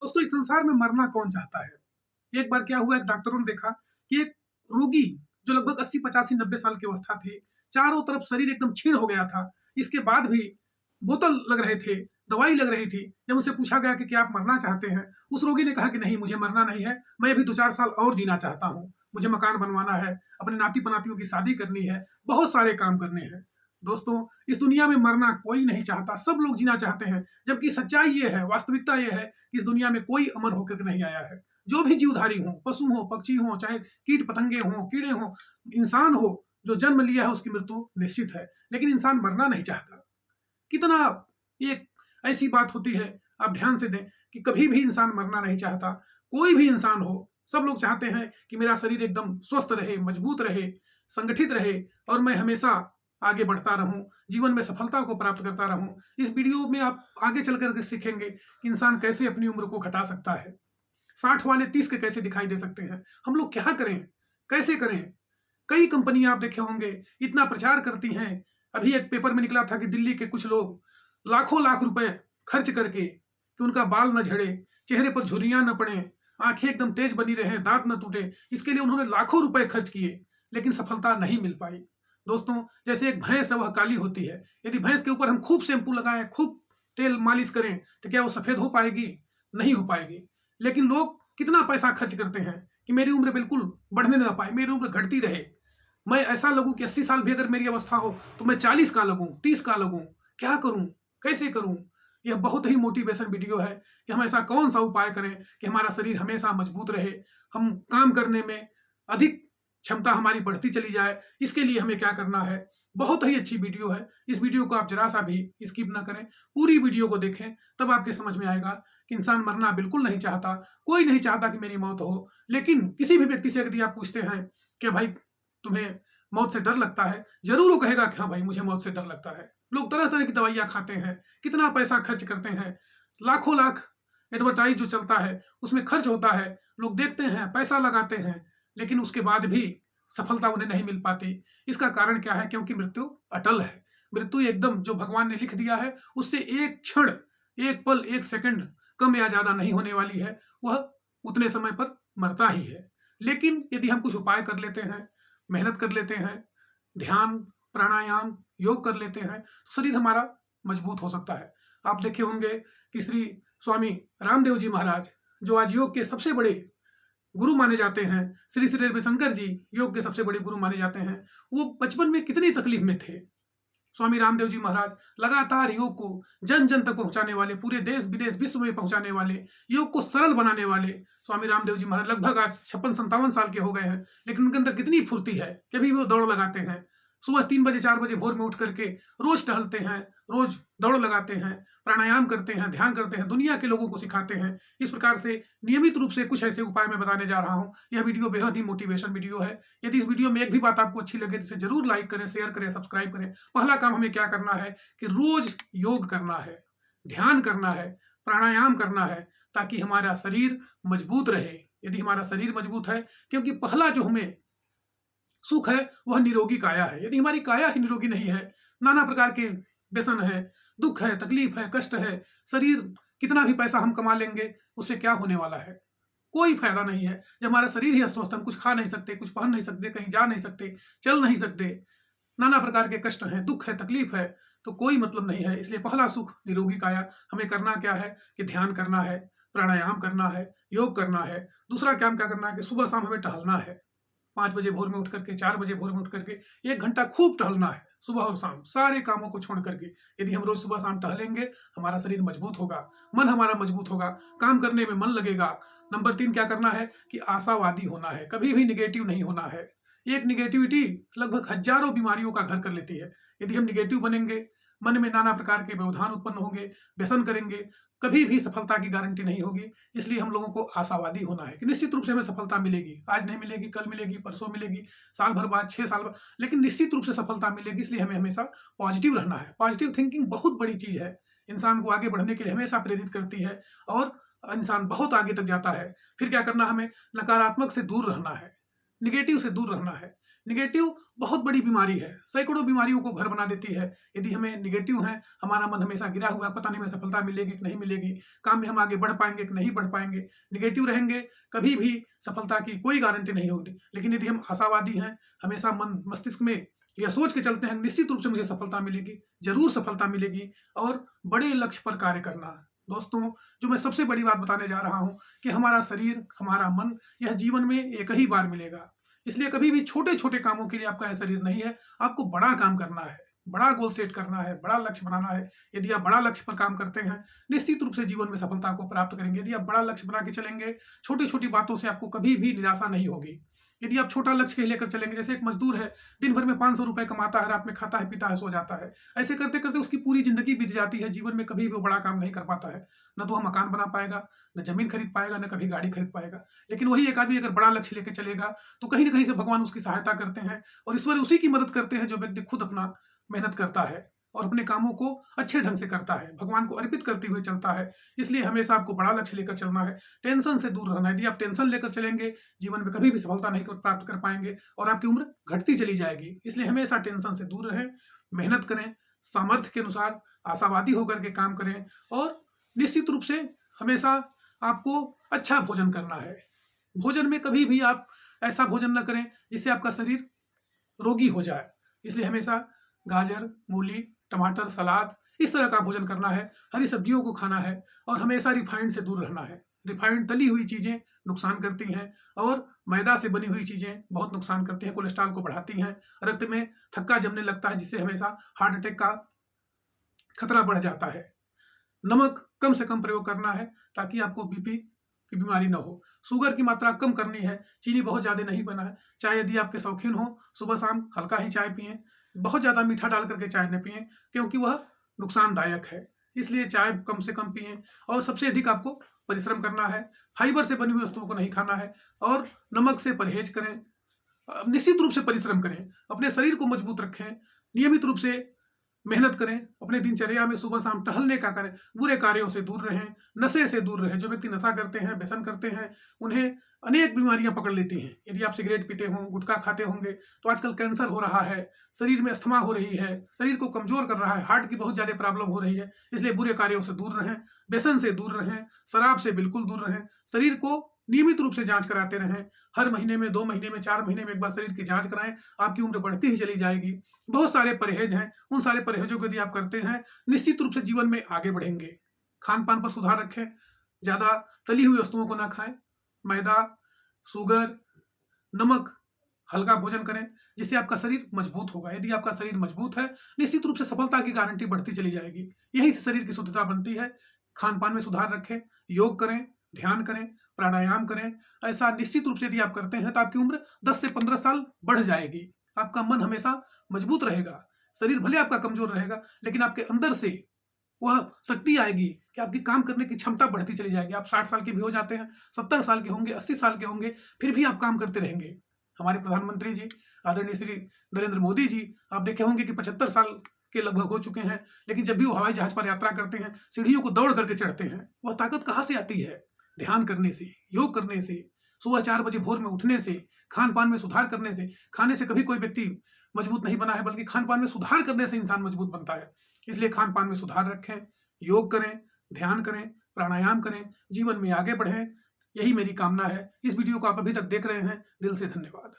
दोस्तों, इस संसार में मरना कौन चाहता है। एक बार क्या हुआ, एक डॉक्टरों ने देखा कि एक रोगी जो लगभग 80 85 90 साल की अवस्था थी, चारों तरफ शरीर एकदम क्षीण हो गया था। इसके बाद भी बोतल लग रहे थे, दवाई लग रही थी। जब उनसे पूछा गया कि क्या आप मरना चाहते हैं, उस रोगी ने कहा कि नहीं, मुझे मरना नहीं है, मैं अभी 2 4 साल और जीना चाहता हूँ। मुझे मकान बनवाना है, अपने नाती पनातियों की शादी करनी है, बहुत सारे काम करने हैं। दोस्तों, इस दुनिया में मरना कोई नहीं चाहता, सब लोग जीना चाहते हैं। जबकि सच्चाई ये है, वास्तविकता ये है कि इस दुनिया में कोई अमर होकर नहीं आया है। जो भी जीवधारी हो, पशु हो, पक्षी हो, चाहे कीट पतंगे हो, कीड़े हो, इंसान हो, जो जन्म लिया है उसकी मृत्यु निश्चित है। लेकिन इंसान मरना नहीं चाहता। कितना एक ऐसी बात होती है, आप ध्यान से दें कि कभी भी इंसान मरना नहीं चाहता। कोई भी इंसान हो, सब लोग चाहते हैं कि मेरा शरीर एकदम स्वस्थ रहे, मजबूत रहे, संगठित रहे और मैं हमेशा आगे बढ़ता रहूं, जीवन में सफलता को प्राप्त करता रहूं। इस वीडियो में आप आगे चल कर के सीखेंगे कि इंसान कैसे अपनी उम्र को घटा सकता है। 60 वाले 30 के कैसे दिखाई दे सकते हैं। हम लोग क्या करें, कैसे करें। कई कंपनियां आप देखे होंगे इतना प्रचार करती हैं। अभी एक पेपर में निकला था कि दिल्ली के कुछ लोग लाखों लाख रुपए खर्च करके कि उनका बाल न झड़े, चेहरे पर झुर्रियां न पड़े, आंखें एकदम तेज बनी रहे, दांत न टूटे, इसके लिए उन्होंने लाखों रुपए खर्च किए, लेकिन सफलता नहीं मिल पाई। दोस्तों, जैसे एक भैंस है वह काली होती है, यदि भैंस के ऊपर हम खूब शैम्पू लगाएं, खूब तेल मालिश करें, तो क्या वो सफेद हो पाएगी? नहीं हो पाएगी। लेकिन लोग कितना पैसा खर्च करते हैं कि मेरी उम्र बिल्कुल बढ़ने ना पाए, मेरी उम्र घटती रहे, मैं ऐसा लगूं कि 80 साल भी अगर मेरी अवस्था हो तो मैं 40 का लगूं, 30 का लगूं। क्या करूं, कैसे करूं? यह बहुत ही मोटिवेशन वीडियो है कि हम ऐसा कौन सा उपाय करें कि हमारा शरीर हमेशा मजबूत रहे, हम काम करने में अधिक क्षमता हमारी बढ़ती चली जाए। इसके लिए हमें क्या करना है। बहुत ही अच्छी वीडियो है। इस वीडियो को आप जरा सा भी स्किप ना करें, पूरी वीडियो को देखें, तब आपके समझ में आएगा कि इंसान मरना बिल्कुल नहीं चाहता। कोई नहीं चाहता कि मेरी मौत हो। लेकिन किसी भी व्यक्ति से यदि आप पूछते हैं कि भाई तुम्हें मौत से डर लगता है, जरूर वो कहेगा कि हाँ भाई, मुझे मौत से डर लगता है। लोग तरह तरह की दवाइयां खाते हैं, कितना पैसा खर्च करते हैं, लाखों लाख एडवर्टाइज जो चलता है उसमें खर्च होता है, लोग देखते हैं, पैसा लगाते हैं, लेकिन उसके बाद भी सफलता उन्हें नहीं मिल पाती। इसका कारण क्या है? क्योंकि मृत्यु अटल है। मृत्यु एकदम जो भगवान ने लिख दिया है, उससे एक क्षण, एक पल, एक सेकंड कम या ज्यादा नहीं होने वाली है। वह उतने समय पर मरता ही है। लेकिन यदि हम कुछ उपाय कर लेते हैं, मेहनत कर लेते हैं, ध्यान, प्राणायाम, योग कर लेते हैं, तो शरीर हमारा मजबूत हो सकता है। आप देखे होंगे कि श्री स्वामी रामदेव जी महाराज, जो आज योग के सबसे बड़े गुरु माने जाते हैं, श्री श्री रविशंकर जी योग के सबसे बड़े गुरु माने जाते हैं, वो बचपन में कितनी तकलीफ में थे। स्वामी रामदेव जी महाराज लगातार योग को जन जन तक पहुंचाने वाले, पूरे देश विदेश विश्व में पहुंचाने वाले, योग को सरल बनाने वाले स्वामी रामदेव जी महाराज लगभग आज 56 57 साल के हो गए हैं। लेकिन उनके अंदर कितनी फुर्ती है कि अभी भी वो दौड़ लगाते हैं। सुबह 3 बजे 4 बजे भोर में उठ करके रोज टहलते हैं, रोज दौड़ लगाते हैं, प्राणायाम करते हैं, ध्यान करते हैं, दुनिया के लोगों को सिखाते हैं। इस प्रकार से नियमित रूप से कुछ ऐसे उपाय मैं बताने जा रहा हूँ। यह वीडियो बेहद ही मोटिवेशन वीडियो है। यदि इस वीडियो में एक भी बात आपको अच्छी लगे तो इसे जरूर लाइक करें, शेयर करें, सब्सक्राइब करें। पहला काम हमें क्या करना है कि रोज योग करना है, ध्यान करना है, प्राणायाम करना है, ताकि हमारा शरीर मजबूत रहे। यदि हमारा शरीर मजबूत है, क्योंकि पहला जो हमें सुख है वह निरोगी काया है। यदि हमारी काया ही निरोगी नहीं है, नाना प्रकार के व्यसन है, दुख है, तकलीफ है, कष्ट है, शरीर कितना भी पैसा हम कमा लेंगे, उससे क्या होने वाला है? कोई फायदा नहीं है। जब हमारा शरीर ही अस्वस्थ, हम कुछ खा नहीं सकते, कुछ पहन नहीं सकते, कहीं जा नहीं सकते, चल नहीं सकते, नाना प्रकार के कष्ट हैं, दुख है, तकलीफ है, तो कोई मतलब नहीं है। इसलिए पहला सुख निरोगी काया। हमें करना क्या है कि ध्यान करना है, प्राणायाम करना है, योग करना है। दूसरा काम क्या करना है कि सुबह शाम हमें टहलना है। 5 बजे भोर में उठ करके, 4 बजे भोर में उठ करके 1 घंटा खूब टहलना है, सुबह और शाम, सारे कामों को छोड़ करके। यदि हम रोज सुबह शाम टहलेंगे, हमारा शरीर मजबूत होगा, मन हमारा मजबूत होगा, काम करने में मन लगेगा। नंबर 3 क्या करना है कि आशावादी होना है, कभी भी निगेटिव नहीं होना है। एक निगेटिविटी लगभग हजारों बीमारियों का घर कर लेती है। यदि हम निगेटिव बनेंगे, मन में नाना प्रकार के व्यवधान उत्पन्न होंगे, व्यसन करेंगे, कभी भी सफलता की गारंटी नहीं होगी। इसलिए हम लोगों को आशावादी होना है कि निश्चित रूप से हमें सफलता मिलेगी। आज नहीं मिलेगी, कल मिलेगी, परसों मिलेगी, साल भर बाद, 6 साल बाद, लेकिन निश्चित रूप से सफलता मिलेगी। इसलिए हमें हमेशा पॉजिटिव रहना है। पॉजिटिव थिंकिंग बहुत बड़ी चीज है, इंसान को आगे बढ़ने के लिए हमेशा प्रेरित करती है और इंसान बहुत आगे तक जाता है। फिर क्या करना, हमें नकारात्मक से दूर रहना है, निगेटिव से दूर रहना है। निगेटिव बहुत बड़ी बीमारी है, सैकड़ों बीमारियों को घर बना देती है। यदि हमें निगेटिव है, हमारा मन हमेशा गिरा हुआ है, पता नहीं हमें सफलता मिलेगी कि नहीं मिलेगी, काम में हम आगे बढ़ पाएंगे कि नहीं बढ़ पाएंगे। निगेटिव रहेंगे, कभी भी सफलता की कोई गारंटी नहीं होती। लेकिन यदि हम आशावादी हैं, हमेशा मन मस्तिष्क में यह सोच के चलते हैं निश्चित रूप से मुझे सफलता मिलेगी, जरूर सफलता मिलेगी, और बड़े लक्ष्य पर कार्य करना। दोस्तों, जो मैं सबसे बड़ी बात बताने जा रहा हूं कि हमारा शरीर, हमारा मन, यह जीवन में एक ही बार मिलेगा। इसलिए कभी भी छोटे छोटे कामों के लिए आपका यह शरीर नहीं है, आपको बड़ा काम करना है, बड़ा गोल सेट करना है, बड़ा लक्ष्य बनाना है। यदि आप बड़ा लक्ष्य पर काम करते हैं, निश्चित रूप से जीवन में सफलता को प्राप्त करेंगे। यदि आप बड़ा लक्ष्य बना के चलेंगे, छोटी छोटी बातों से आपको कभी भी निराशा नहीं होगी। यदि आप छोटा लक्ष्य लेकर चलेंगे, जैसे एक मजदूर है, दिन भर में 500 रुपए कमाता है, रात में खाता है, पीता है, सो जाता है, ऐसे करते करते उसकी पूरी जिंदगी बीत जाती है, जीवन में कभी भी वो बड़ा काम नहीं कर पाता है। न तो वह मकान बना पाएगा, न जमीन खरीद पाएगा, न कभी गाड़ी खरीद पाएगा। लेकिन वही एक आदमी अगर बड़ा लक्ष्य लेकर चलेगा, तो कहीं ना कहीं से भगवान उसकी सहायता करते हैं, और ईश्वर उसी की मदद करते हैं जो व्यक्ति खुद अपना मेहनत करता है और अपने कामों को अच्छे ढंग से करता है, भगवान को अर्पित करते हुए चलता है। इसलिए हमेशा आपको बड़ा लक्ष्य लेकर चलना है, टेंशन से दूर रहना है। यदि आप टेंशन लेकर चलेंगे, जीवन में कभी भी सफलता नहीं प्राप्त कर पाएंगे और आपकी उम्र घटती चली जाएगी। इसलिए हमेशा टेंशन से दूर रहें, मेहनत करें, सामर्थ्य के अनुसार आशावादी होकर के काम करें, और निश्चित रूप से हमेशा आपको अच्छा भोजन करना है। भोजन में कभी भी आप ऐसा भोजन न करें जिससे आपका शरीर रोगी हो जाए। इसलिए हमेशा गाजर, मूली, टमाटर, सलाद, इस तरह का भोजन करना है, हरी सब्जियों को खाना है, और हमेशा रिफाइंड से दूर रहना है। रिफाइंड तली हुई चीज़ें नुकसान करती हैं, और मैदा से बनी हुई चीज़ें बहुत नुकसान करती हैं, कोलेस्ट्रॉल को बढ़ाती हैं, रक्त में थक्का जमने लगता है, जिससे हमेशा हार्ट अटैक का खतरा बढ़ जाता है। नमक कम से कम प्रयोग करना है ताकि आपको बीपी की बीमारी न हो। शुगर की मात्रा कम करनी है, चीनी बहुत ज़्यादा नहीं बना है। चाय यदि आपके शौकीन हो, सुबह शाम हल्का ही चाय पिएं, बहुत ज़्यादा मीठा डाल करके चाय न पिएं, क्योंकि वह नुकसानदायक है। इसलिए चाय कम से कम पिएं, और सबसे अधिक आपको परिश्रम करना है, फाइबर से बनी हुई वस्तुओं को नहीं खाना है, और नमक से परहेज करें। निश्चित रूप से परिश्रम करें, अपने शरीर को मजबूत रखें, नियमित रूप से मेहनत करें, अपने दिनचर्या में सुबह शाम टहलने का करें, बुरे कार्यों से दूर रहें, नशे से दूर रहें। जो व्यक्ति नशा करते हैं, व्यसन करते हैं, उन्हें अनेक बीमारियां पकड़ लेती हैं। यदि आप सिगरेट पीते हों, गुटखा खाते होंगे, तो आजकल कैंसर हो रहा है, शरीर में अस्थमा हो रही है, शरीर को कमजोर कर रहा है, हार्ट की बहुत ज्यादा प्रॉब्लम हो रही है। इसलिए बुरे कार्यों से दूर रहें, व्यसन से दूर रहें, शराब से बिल्कुल दूर रहें। शरीर को नियमित रूप से जांच कराते रहें, हर महीने में, 2 महीने में, 4 महीने में एक बार शरीर की जांच कराएं, आपकी उम्र बढ़ती ही चली जाएगी। बहुत सारे परहेज हैं, उन सारे परहेजों को यदि आप करते हैं, निश्चित रूप से जीवन में आगे बढ़ेंगे। खान पान पर सुधार रखें, ज्यादा तली हुई वस्तुओं को ना खाएं, मैदा, शुगर, नमक, हल्का भोजन करें, जिससे आपका शरीर मजबूत होगा। यदि आपका शरीर मजबूत है, निश्चित रूप से सफलता की गारंटी बढ़ती चली जाएगी। यही से शरीर की शुद्धता बनती है। खान पान में सुधार रखें, योग करें, ध्यान करें, प्राणायाम करें। ऐसा निश्चित रूप से यदि आप करते हैं तो आपकी उम्र 10 से 15 साल बढ़ जाएगी। आपका मन हमेशा मजबूत रहेगा, शरीर भले आपका कमजोर रहेगा, लेकिन आपके अंदर से वह शक्ति आएगी कि आपकी काम करने की क्षमता बढ़ती चली जाएगी। आप 60 साल के भी हो जाते हैं, 70 साल के होंगे, 80 साल के होंगे, फिर भी आप काम करते रहेंगे। हमारे प्रधानमंत्री जी, आदरणीय श्री नरेंद्र मोदी जी, आप देखे होंगे कि 75 साल के लगभग हो चुके हैं, लेकिन जब भी वो हवाई जहाज पर यात्रा करते हैं, सीढ़ियों को दौड़ करके चढ़ते हैं। वह ताकत कहाँ से आती है? ध्यान करने से, योग करने से, सुबह 4 बजे भोर में उठने से, खान पान में सुधार करने से। खाने से कभी कोई व्यक्ति मजबूत नहीं बना है, बल्कि खान पान में सुधार करने से इंसान मजबूत बनता है। इसलिए खान पान में सुधार रखें, योग करें, ध्यान करें, प्राणायाम करें, जीवन में आगे बढ़ें। यही मेरी कामना है। इस वीडियो को आप अभी तक देख रहे हैं, दिल से धन्यवाद।